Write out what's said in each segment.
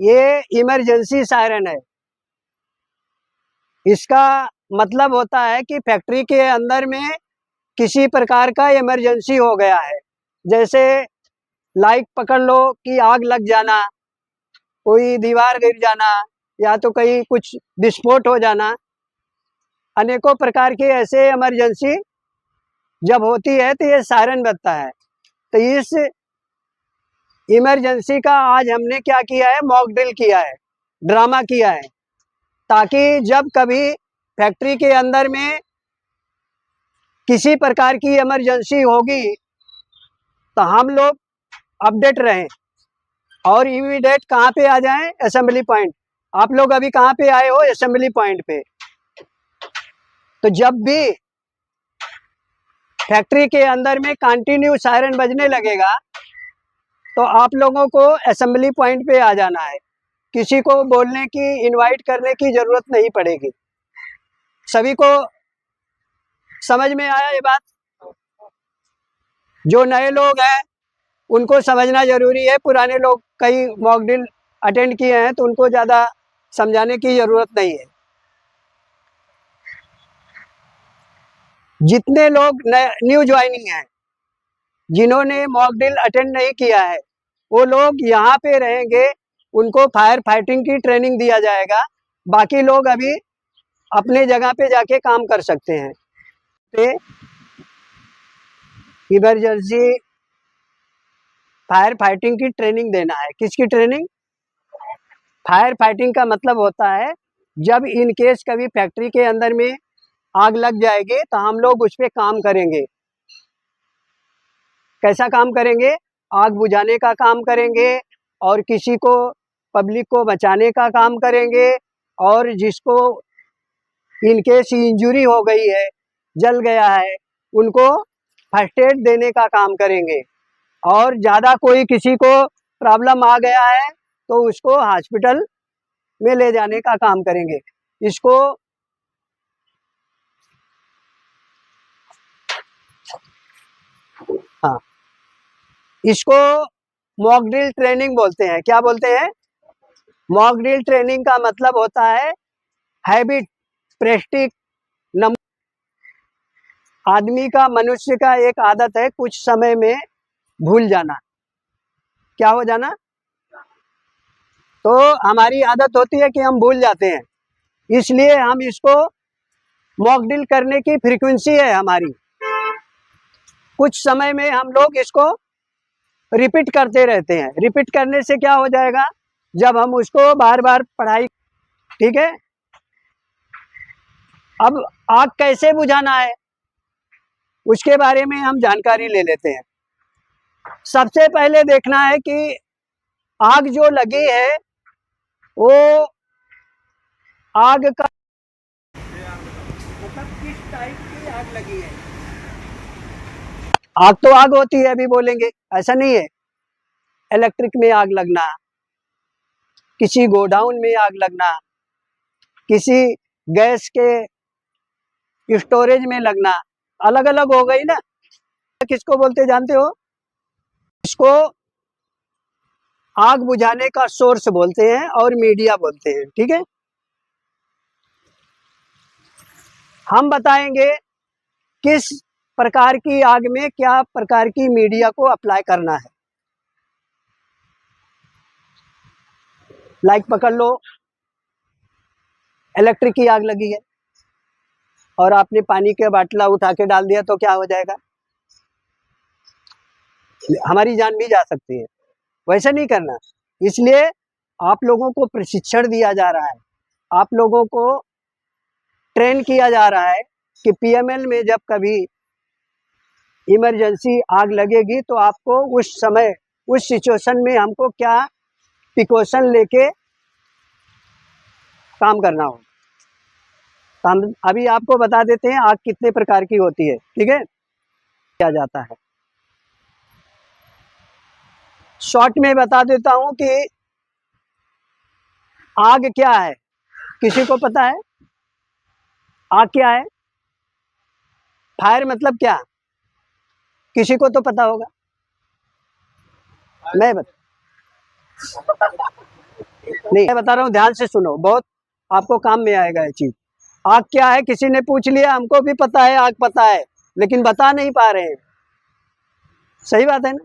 ये emergency siren है। इसका मतलब होता है कि फैक्ट्री के अंदर में किसी प्रकार का इमरजेंसी हो गया है, जैसे लाइट पकड़ लो कि आग लग जाना, कोई दीवार गिर जाना, या तो कहीं कुछ विस्फोट हो जाना। अनेकों प्रकार की ऐसे इमरजेंसी जब होती है तो ये सायरन बजता है। तो इस इमरजेंसी का आज हमने क्या किया है, मॉक ड्रिल किया है, ड्रामा किया है, ताकि जब कभी फैक्ट्री के अंदर में किसी प्रकार की इमरजेंसी होगी तो हम लोग अपडेट रहें और इमीडिएट कहाँ पे आ जाएं, असेंबली पॉइंट। आप लोग अभी कहाँ पे आए हो, असेंबली पॉइंट पे। तो जब भी फैक्ट्री के अंदर में कंटिन्यू सायरन बजने लगेगा तो आप लोगों को असेंबली पॉइंट पे आ जाना है। किसी को बोलने की, इनवाइट करने की जरूरत नहीं पड़ेगी। सभी को समझ में आया ये बात? जो नए लोग हैं उनको समझना जरूरी है, पुराने लोग कई मॉक ड्रिल अटेंड किए हैं तो उनको ज़्यादा समझाने की ज़रूरत नहीं है। जितने लोग न्यू ज्वाइनिंग हैं, जिन्होंने मॉक ड्रिल अटेंड नहीं किया है, वो लोग यहाँ पे रहेंगे, उनको फायर फाइटिंग की ट्रेनिंग दिया जाएगा। बाकी लोग अभी अपने जगह पे जाके काम कर सकते हैं। इमरजेंसी फायर फाइटिंग की ट्रेनिंग देना है। किसकी ट्रेनिंग? फायर फाइटिंग का मतलब होता है जब इन केस कभी फैक्ट्री के अंदर में आग लग जाएगी तो हम लोग उस पर काम करेंगे। कैसा काम करेंगे? आग बुझाने का काम करेंगे, और किसी को, पब्लिक को बचाने का काम करेंगे, और जिसको इन केस इंजरी हो गई है, जल गया है, उनको फर्स्ट एड देने का काम करेंगे। और ज़्यादा कोई किसी को प्रॉब्लम आ गया है तो उसको हॉस्पिटल में ले जाने का काम करेंगे। इसको हाँ, इसको मॉक ड्रिल ट्रेनिंग बोलते हैं। क्या बोलते हैं? मॉक ड्रिल ट्रेनिंग का मतलब होता है हैबिट, प्रेस्टिक नंबर। आदमी का, मनुष्य का एक आदत है कुछ समय में भूल जाना। क्या हो जाना? तो हमारी आदत होती है कि हम भूल जाते हैं, इसलिए हम इसको मॉक ड्रिल करने की फ्रीक्वेंसी है हमारी। कुछ समय में हम लोग इसको रिपीट करते रहते हैं। रिपीट करने से क्या हो जाएगा, जब हम उसको बार बार पढ़ाई, ठीक है। अब आग कैसे बुझाना है उसके बारे में हम जानकारी ले लेते हैं। सबसे पहले देखना है कि आग जो लगी है वो आग का मतलब किस टाइप की आग लगी है। आग तो आग होती है, अभी बोलेंगे, ऐसा नहीं है। इलेक्ट्रिक में आग लगना, किसी गोडाउन में आग लगना, किसी गैस के स्टोरेज में लगना, अलग अलग हो गई ना। किसको बोलते जानते हो? इसको आग बुझाने का सोर्स बोलते हैं और मीडिया बोलते हैं, ठीक है। हम बताएंगे किस प्रकार की आग में क्या प्रकार की मीडिया को अप्लाई करना है। लाइक पकड़ लो, इलेक्ट्रिक की आग लगी है और आपने पानी के बाटला उठा के डाल दिया तो क्या हो जाएगा? हमारी जान भी जा सकती है। वैसा नहीं करना। इसलिए आप लोगों को प्रशिक्षण दिया जा रहा है, आप लोगों को ट्रेन किया जा रहा है कि पीएमएल में जब कभी इमरजेंसी आग लगेगी तो आपको उस समय, उस सिचुएशन में हमको क्या प्रिकॉशन लेके काम करना हो। काम अभी आपको बता देते हैं आग कितने प्रकार की होती है, ठीक है, किया जाता है। शॉर्ट में बता देता हूं कि आग क्या है। किसी को पता है आग क्या है? फायर मतलब क्या? किसी को तो पता होगा। मैं बता नहीं, मैं बता रहा हूँ, ध्यान से सुनो, बहुत आपको काम में आएगा ये चीज। आग क्या है, किसी ने पूछ लिया, हमको भी पता है आग पता है, लेकिन बता नहीं पा रहे हैं। सही बात है ना?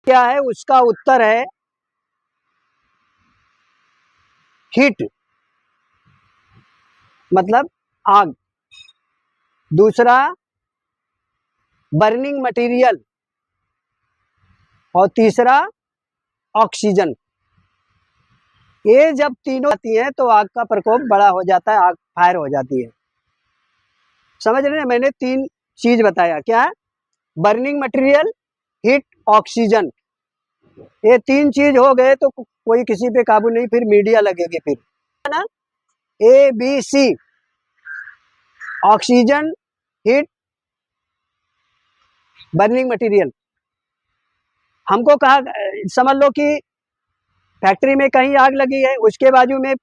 क्या है, उसका उत्तर है हीट, मतलब आग। दूसरा बर्निंग मटेरियल, और तीसरा ऑक्सीजन। ये जब तीनों आती है तो आग का प्रकोप बड़ा हो जाता है, आग फायर हो जाती है। समझ रहे हैं? मैंने 3 चीज बताया, क्या है? Burning material, heat, oxygen. ये 3 चीज हो गए तो कोई किसी पे काबू नहीं, फिर मीडिया लगेगी फिर, है ना? ABC, oxygen, heat, burning material. हमको कहा, समझ लो कि फैक्ट्री में कहीं आग लगी है, उसके बाजू में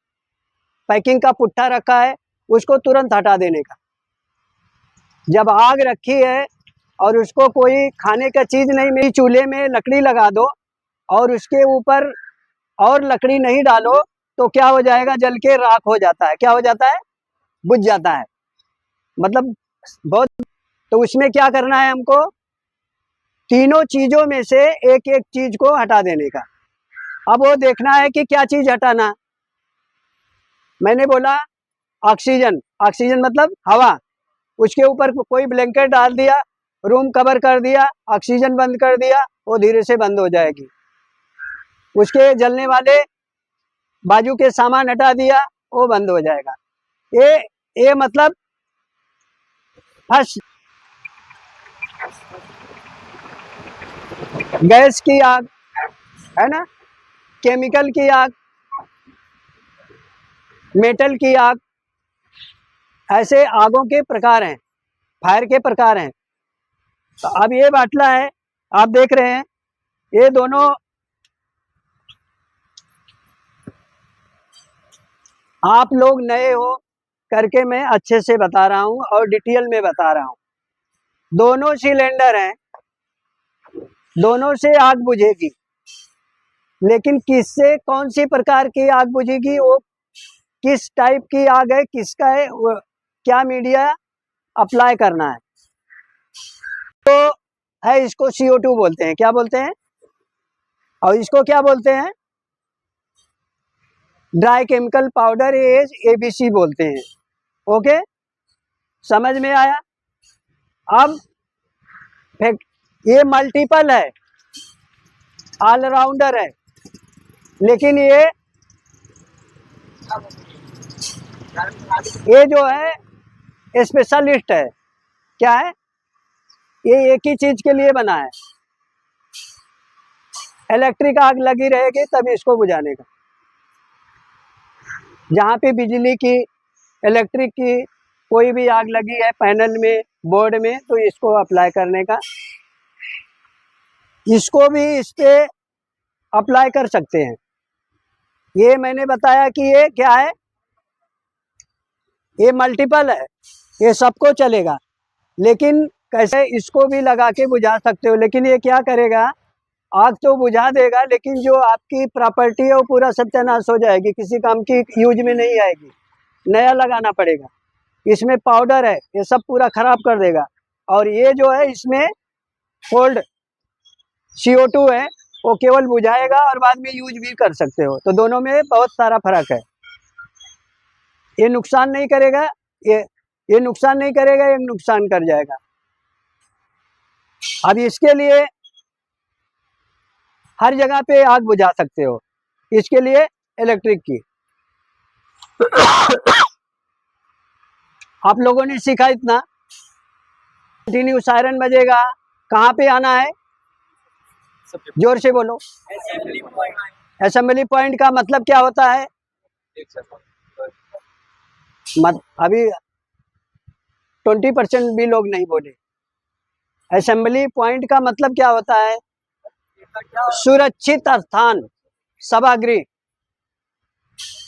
पैकिंग का पुट्ठा रखा है, उसको तुरंत हटा देने का। जब आग रखी है और उसको कोई खाने का चीज नहीं मिली, चूल्हे में लकड़ी लगा दो और उसके ऊपर और लकड़ी नहीं डालो तो क्या हो जाएगा, जल के राख हो जाता है। क्या हो जाता है? बुझ जाता है, मतलब बहुत। तो उसमें क्या करना है हमको, तीनों चीजों में से एक एक चीज को हटा देने का। अब वो देखना है कि क्या चीज हटाना। मैंने बोला ऑक्सीजन, ऑक्सीजन मतलब हवा, उसके ऊपर कोई ब्लैंकेट डाल दिया, रूम कवर कर दिया, ऑक्सीजन बंद कर दिया, वो धीरे से बंद हो जाएगी। उसके जलने वाले बाजू के सामान हटा दिया, वो बंद हो जाएगा। ये मतलब फर्स्ट गैस की आग, है ना, केमिकल की आग, मेटल की आग, ऐसे आगों के प्रकार हैं, फायर के प्रकार हैं। तो अब ये बाटला है, आप देख रहे हैं, ये दोनों आप लोग नए हो करके मैं अच्छे से बता रहा हूँ और डिटेल में बता रहा हूँ। दोनों सिलेंडर हैं, दोनों से आग बुझेगी, लेकिन किससे कौन सी प्रकार की आग बुझेगी, वो किस टाइप की आग है, किसका है, वो क्या मीडिया अप्लाई करना है। तो है, इसको CO2 बोलते हैं। क्या बोलते हैं? और इसको क्या बोलते हैं? Dry chemical powder, as ABC बोलते हैं। ओके, समझ में आया? अब ये मल्टीपल है, ऑलराउंडर है, लेकिन ये जो है स्पेशलिस्ट है। क्या है? ये एक ही चीज के लिए बना है। इलेक्ट्रिक आग लगी रहेगी तभी इसको बुझाने का। जहाँ पे बिजली की, इलेक्ट्रिक की कोई भी आग लगी है पैनल में, बोर्ड में, तो इसको अप्लाई करने का। इसको भी इस पे अप्लाई कर सकते हैं। ये मैंने बताया कि ये क्या है, ये मल्टीपल है, ये सबको चलेगा, लेकिन कैसे इसको भी लगा के बुझा सकते हो। लेकिन ये क्या करेगा, आग तो बुझा देगा, लेकिन जो आपकी प्रॉपर्टी है वो पूरा सत्यानाश हो जाएगी, किसी काम की यूज में नहीं आएगी, नया लगाना पड़ेगा। इसमें पाउडर है, ये सब पूरा खराब कर देगा। और ये जो है, इसमें कोल्ड CO2 है, वो केवल बुझाएगा और बाद में यूज भी कर सकते हो। तो दोनों में बहुत सारा फर्क है। ये नुकसान नहीं करेगा, ये नुकसान नहीं करेगा, ये नुकसान कर जाएगा। अब इसके लिए हर जगह पे आग बुझा सकते हो, इसके लिए इलेक्ट्रिक की। आप लोगों ने सीखा इतना। कंटिन्यू सायरन बजेगा, कहाँ पे आना है, जोर से बोलो। असेंबली पॉइंट का मतलब क्या होता है? अभी 20% भी लोग नहीं बोले। असेंबली पॉइंट का मतलब क्या होता है? सुरक्षित स्थान, सभागृह।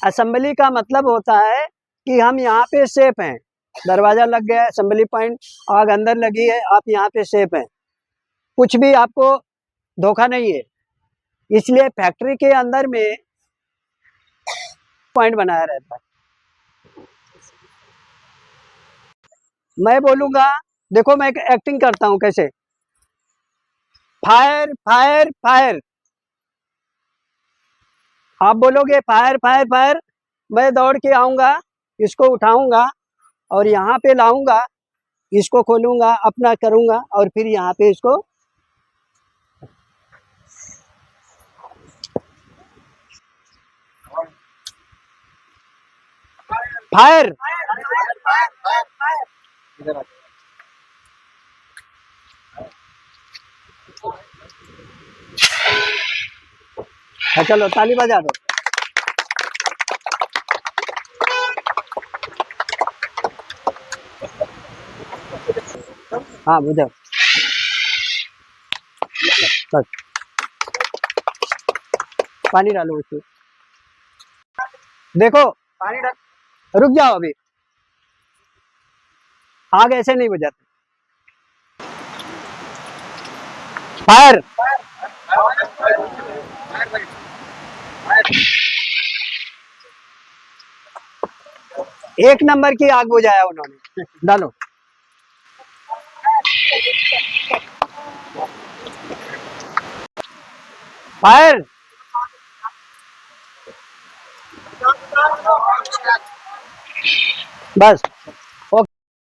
असेंबली का मतलब होता है कि हम यहाँ पे सेफ हैं, दरवाजा लग गया है, असेंबली पॉइंट, आग अंदर लगी है, आप यहाँ पे सेफ हैं, कुछ भी आपको धोखा नहीं है। इसलिए फैक्ट्री के अंदर में पॉइंट बनाया रहता है। मैं बोलूंगा, देखो मैं एक्टिंग करता हूं कैसे, फायर फायर फायर, आप बोलोगे फायर फायर फायर, मैं दौड़ के आऊंगा, इसको उठाऊंगा और यहाँ पे लाऊंगा, इसको खोलूंगा, अपना करूंगा और फिर यहाँ पे इसको फायर। चलो ताली बजा दो। हाँ बुझाओ बस, पानी डालो उसमें। देखो पानी डाल, रुक जाओ अभी, आग ऐसे नहीं बुझाते। फायर। एक नंबर की आग बुझाया उन्होंने, डालो। फायर। बस